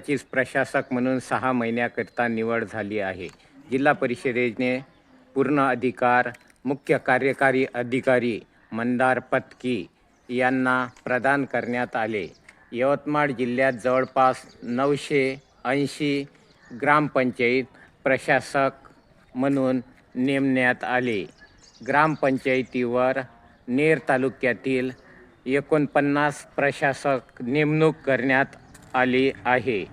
त्याचीच प्रशासक म्हणून 6 महिन्याकरिता निवड झाली आहे. जिल्हा परिषदेने पूर्ण अधिकार मुख्य कार्यकारी अधिकारी मंदार पत्की यांना प्रदान करण्यात आले. यवतमाळ जिल्ह्यात जवळपास 980 ग्रामपंचायत प्रशासक म्हणून नेमण्यात आले. ग्रामपंचायतीवर नेर तालुक्यातील 49 प्रशासक नेमणूक करण्यात आली आहे.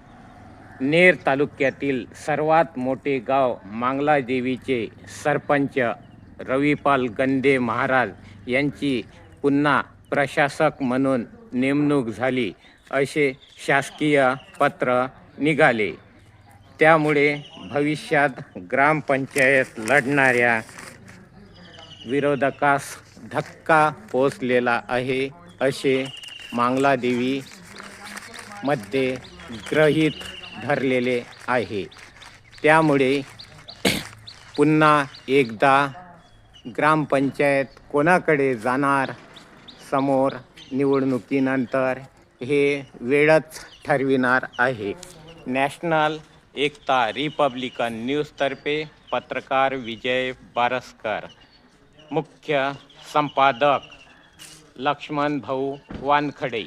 नेर तालुक्यातील सर्वात मोठे गाव मांगलादेवीचे सरपंच रविपाल गंदे महाराज यांची पुन्हा प्रशासक म्हणून नेमणूक झाली असे शासकीय पत्र निघाले. त्यामुळे भविष्यात ग्रामपंचायत लढणाऱ्या विरोधकास धक्का पोचलेला आहे असे मांगलादेवी मध्ये गृहीत धरलेले आहे. त्यामुळे पुन्हा एकदा ग्रामपंचायत कोणाकडे जाणार समोर निवडणुकीनंतर हे वेळच ठरविणार आहे. नॅशनल एकता रिपब्लिकन न्यूजतर्फे पत्रकार विजय बारसकर, मुख्य संपादक लक्ष्मण भाऊ वानखडे.